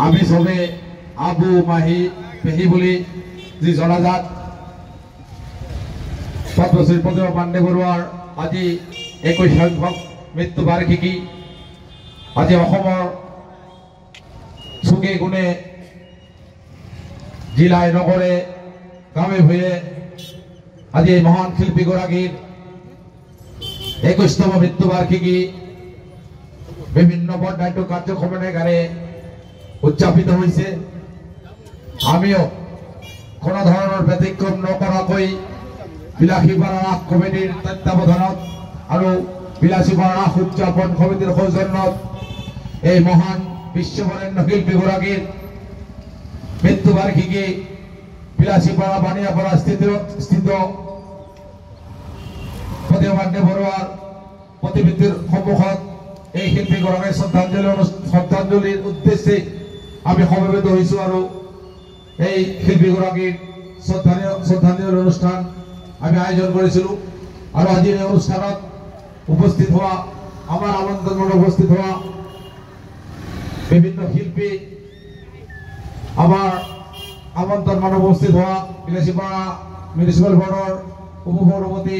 আমি সবে আবু মাহি পেহি বুলি যি জনাজাত পদ্মশ্ৰী প্ৰতিমা পাণ্ডে বৰুৱাৰ আজি 21 সংখ্যক মৃত্যু বাৰ্ষিকী। আজি অসমৰ চুকে কোণে জিলায় নগৰে গ্ৰামে ভূঁয়ে আজি এই মহান শিল্পীগৰাকীৰ 21তম মৃত্যু বাৰ্ষিকী বিভিন্ন বৰ্ণাঢ্য কাৰ্যক্ৰমেৰ গানে উদযাপিত হয়েছে। আমিও কোনো ধৰনেৰ ব্যতিক্ৰম নকৰাকৈ বিলাসীপাৰা ৰাস কমিটিৰ তত্ত্বাৱধানত আৰু বিলাসীপাৰা ৰাস উদযাপন কমিটিৰ সৌজন্যত এই মহান বিশ্ববৰেণ্য শিল্পীগৰাকীৰ মৃত্যু বাৰ্ষিকী বিলাসীপাৰা বানিয়াপাৰা স্থিত প্ৰতিমা পাণ্ডে বৰুৱাৰ প্ৰতিমূৰ্তিৰ সন্মুখত এই শিল্পীগৰাকীৰ শ্ৰদ্ধাঞ্জলিৰ উদ্দেশ্যে আমি সমবেত হৈছো আৰু এই শিল্পীগৰাকীৰ শ্ৰদ্ধাঞ্জলি অনুষ্ঠান আমি আয়োজন কৰিছিলো। আৰু আজিৰ এই অনুষ্ঠানত উপস্থিত হোৱা আমাৰ আমন্ত্ৰণত উপস্থিত হোৱা বিভিন্ন শিল্পী, আমাৰ আমন্ত্ৰণত উপস্থিত হোৱা বিলাসীপাৰা মিউনিচিপাল বৰ্ডৰ উপসভাপতি,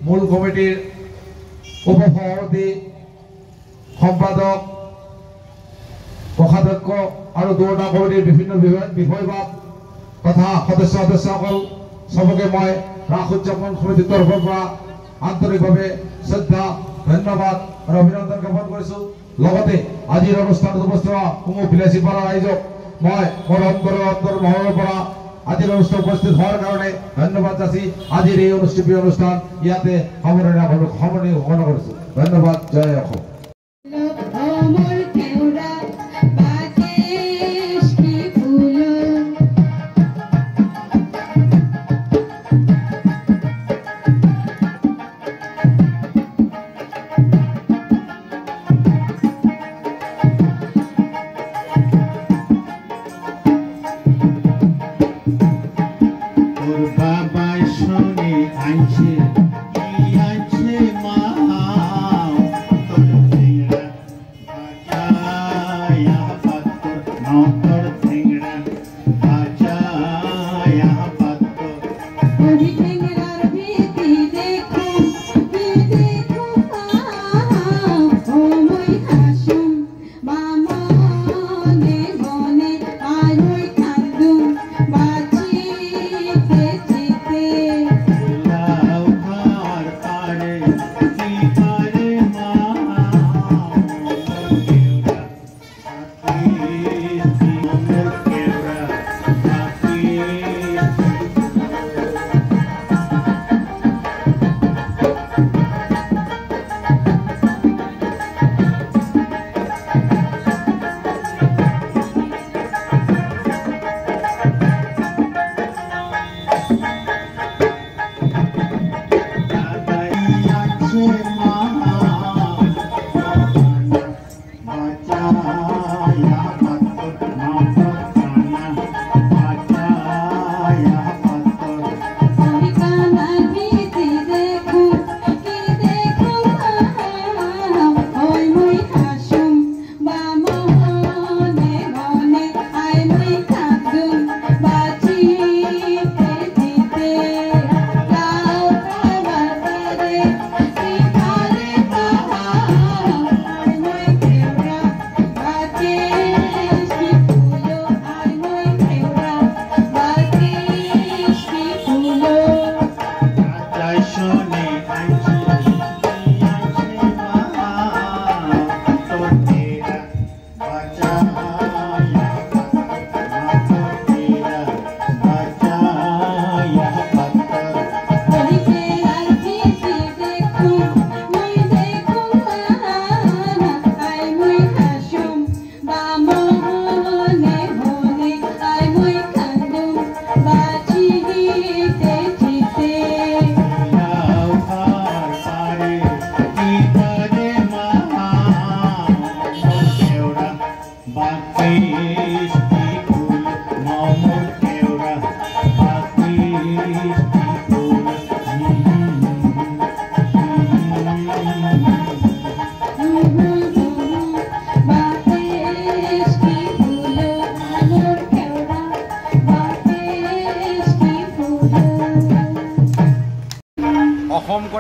মূল কমিটিৰ উপসভাপতি, সম্পাদক, কোষাধ্যক্ষ আৰু দুয়োটা কমিটিৰ বিভিন্ন বিষয়বাদ তথা সদস্যসকল সবকে মই ৰাস উদযাপন সমিতিৰ তৰফৰ পৰা আন্তৰিকভাৱে শ্ৰদ্ধা, ধন্যবাদ আৰু অভিনন্দন জ্ঞাপন কৰিছো। লগতে আজিৰ অনুষ্ঠানত উপস্থিত হোৱা সমূহ বিলাসীপাৰা ৰাইজক মই মোৰ অন্তৰ মহলৰ পৰা আজিৰ অনুষ্ঠান উপস্থিত হোৱাৰ কাৰণে ধন্যবাদ যাচি আজিৰ এই অনুষ্ঠান ইয়াতে সামৰণি ঘোষণা কৰিছো। ধন্যবাদ। জয় অসম।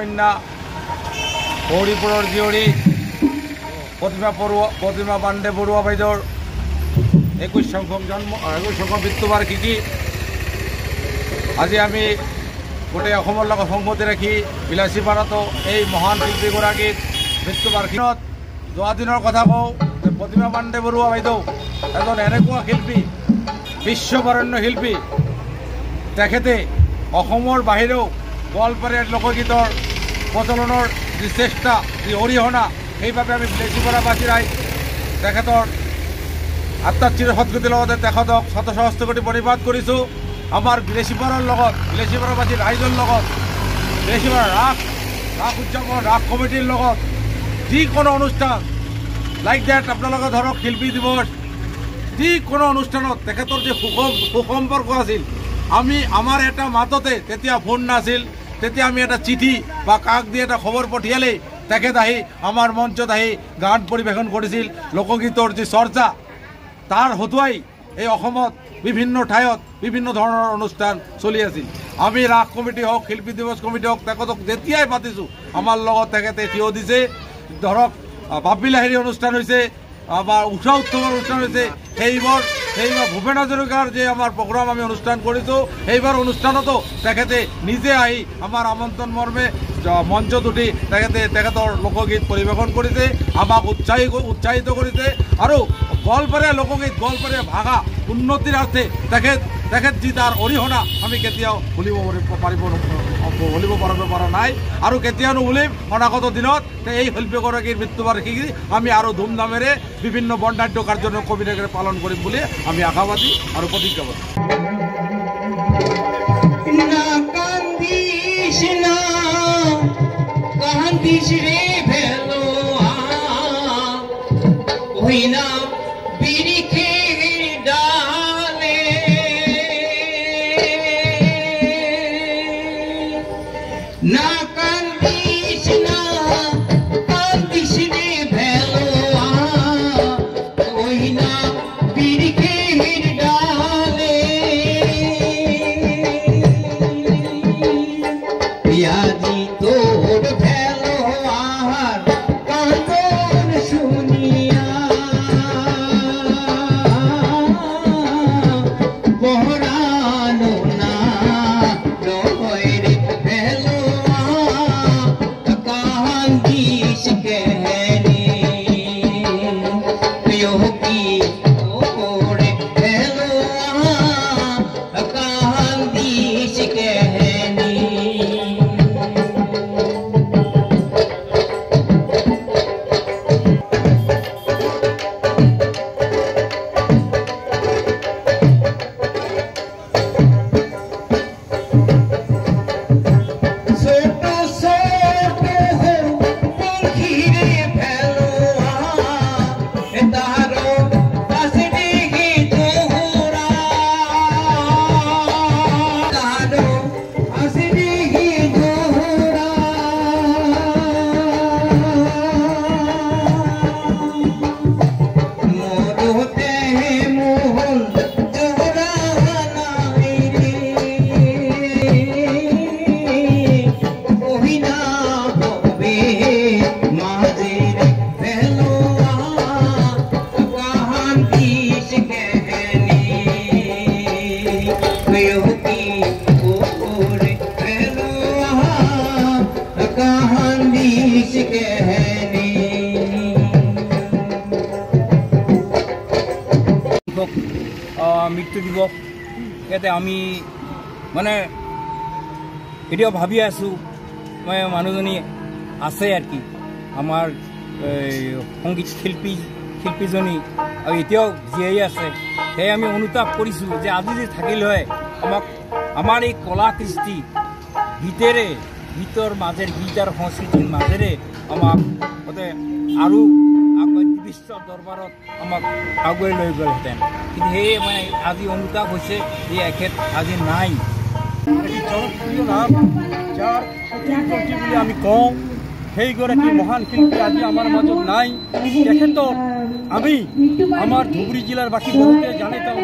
কন্যা গৌৰীপুৰৰ জীয়ৰী প্ৰতিমা পাণ্ডে বৰুৱা বাইদেউৰ 21 সংখ্যক মৃত্যুবাৰ্ষিকী আজি আমি গোটেই অসমৰ লগত সংগতি ৰাখি বিলাসীপাৰাতো এই মহান শিল্পীগৰাকীৰ মৃত্যুবাৰ্ষিকীত যোৱা দিনৰ কথা কওঁ প্ৰতিমা পাণ্ডে বৰুৱা বাইদেউ এজন এনেকুৱা শিল্পী বিশ্ববৰেণ্য শিল্পী তেখেতে অসমৰ বাহিৰেও গোৱালপাৰীয়া লোকগীতৰ প্ৰচলনৰ যি চেষ্টা যি অৰিহণা সেইবাবে আমি বিলাসীপাৰাবাসী ৰাইজ তেখেতৰ আত্মাৰ চিৰ সদ্গতিৰ লগতে তেখেতক শত সহস্ৰ কোটি প্ৰণিপাত কৰিছোঁ। আমাৰ বিলাসীপাৰাৰ লগত বিলাসীপাৰাবাসী ৰাইজৰ লগত বিলাসীপাৰা ৰাস উদযাপন ৰাস কমিটিৰ লগত যিকোনো অনুষ্ঠান লাইক ডেট আপোনালোকে ধৰক শিল্পী দিৱস যিকোনো অনুষ্ঠানত তেখেতৰ যে সুসম্পৰ্ক আছিল আমি আমাৰ এটা মাততে তেতিয়া ফোন নাছিল তেতিয়া আমি এটা চিঠি বা কাক দিয়ে এটা খবৰ পঠিয়ালেই তেখেত আহি আমাৰ মঞ্চত আহি গান পৰিৱেশন কৰিছিল। লোকগীতৰ যি চৰ্চা তাৰ হতুৱাই এই অসমত বিভিন্ন ঠাইত বিভিন্ন ধৰণৰ অনুষ্ঠান চলি আছিল। আমি ৰাস কমিটি হওক শিল্পী দিৱস কমিটি হওক তেখেতক যেতিয়াই পাতিছোঁ আমাৰ লগত তেখেতে থিয় দিছে। ধৰক বাপি লাহিৰী অনুষ্ঠান হৈছে বা উষা উৎসৱৰ অনুষ্ঠান হৈছে সেইবাৰ ভূপেন হাজৰিকাৰ যে আমাৰ প্ৰগ্ৰাম আমি অনুষ্ঠান কৰিছোঁ সেইবাৰ অনুষ্ঠানতো তেখেতে নিজে আহি আমাৰ আমন্ত্ৰণ মৰ্মে মঞ্চত উঠি তেখেতৰ লোকগীত পৰিৱেশন কৰিছে আমাক উৎসাহিত কৰিছে আৰু গোৱালপাৰীয়া লোকগীত গোৱালপাৰীয়া ভাষা উন্নতিৰ অৰ্থে তেখেত যি তাৰ অৰিহণা আমি কেতিয়াও ভুলিব পৰা নাই আৰু কেতিয়া নুভুলিম। অনাগত দিনত এই শিল্পীগৰাকীৰ মৃত্যুবাৰ্ষিকী আমি আৰু ধুমধামেৰে বিভিন্ন বৰ্ণাঢ্য কাৰ্যক্ৰম কমিটিৰে পালন কৰিম বুলি আমি আশাবাদী আৰু প্ৰতিজ্ঞাবদ্ধ। মৃত্যু দিৱস ইয়াতে আমি মানে এতিয়াও ভাবি আছোঁ মানুহজনী আছে আর কি আমার সংগীত শিল্পীজনী আর এতিয়াও জীয়াই আছে। সেই আমি অনুতাপ কৰিছোঁ যে আজি যে থাকিল হয় আমাৰ এই কলা কৃষ্টি গীতৰ মাজেৰে গীত আৰু সংস্কৃতিৰ মাজেৰে আমাক আৰু বিশ্ব দৰবাৰত আমাক আগুৱাই লৈ গ'লহেঁতেন। কিন্তু সেয়ে মানে আজি অনুতাপ হৈছে যে এখেত আজি নাই। জনপ্ৰিয় নাম যাৰ প্ৰতি বুলি আমি কওঁ সেইগৰাকী মহান শিল্পী আজি আমাৰ মাজত নাই। তেখেতক আমি আমাৰ ধুবুৰী জিলাৰ বাকী বহুতে জানে তেওঁ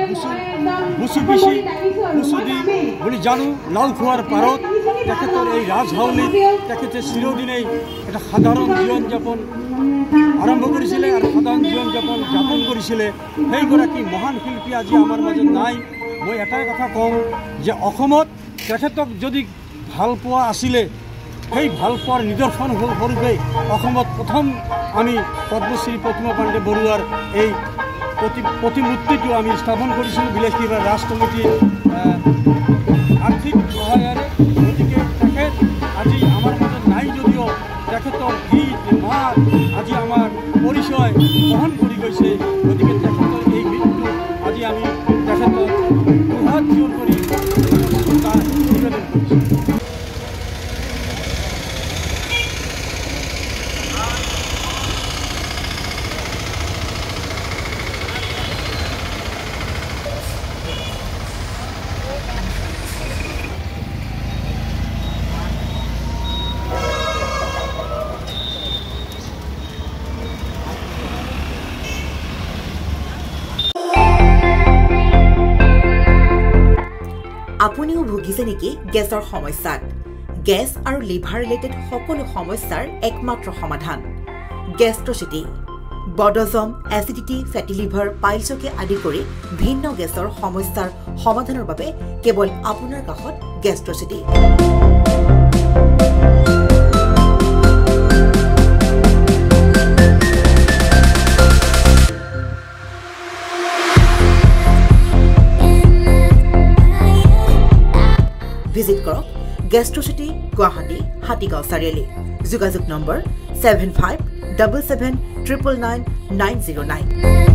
বুচু দি বুলি জানো লালখোৱাৰ পাৰত তেখেতৰ এই ৰাজহাউলিত তেখেতে চিৰদিনেই এটা সাধাৰণ জীৱন যাপন আৰম্ভ কৰিছিলে আৰু সাধাৰণ জীৱন যাপন কৰিছিলে। সেইগৰাকী মহান শিল্পী আজি আমাৰ মাজত নাই। মই এটাই কথা কওঁ যে অসমত তেখেতক যদি ভাল পোৱা আছিলে, সেই ভাল পোৱাৰ নিদৰ্শন স্বৰূপে অসমত প্ৰথম আমি পদ্মশ্ৰী প্ৰতিমা পাণ্ডে বৰুৱাৰ এই প্ৰতিমূৰ্তিটো আমি স্থাপন কৰিছিলোঁ বিলাসীবাৰ ৰাজ কমিটিৰ আৰ্থিক সহায়েৰে। গতিকে তেখেত আজি আমাৰ মাজত নাই যদিও তেখেতৰ গীত মাত আজি আমাৰ পৰিচয় বহন কৰি গৈছে। গতিকে তেখেতৰ এই গীতটো আজি আমি তেখেতক দুহাত জোৰ কৰি নিবেদন কৰিছোঁ। আপুনিও ভুগিছে নেকি গেছৰ সমস্যাত? গেছ আৰু লিভাৰ ৰিলেটেড সকলো সমস্যাৰ একমাত্ৰ সমাধান গেষ্ট্ৰচিটি। বডজম, এচিডিটি, ফেটি লিভাৰ, পাইলছকে আদি কৰি ভিন্ন গেছৰ সমস্যাৰ সমাধানৰ বাবে কেৱল আপোনাৰ কাষত গেষ্ট্ৰচিটি। ভিজিট কৰক গেষ্ট্ৰচিটি, গুৱাহাটী, হাতীগাঁও চাৰিআলি। যোগাযোগ নম্বৰ 7577999909।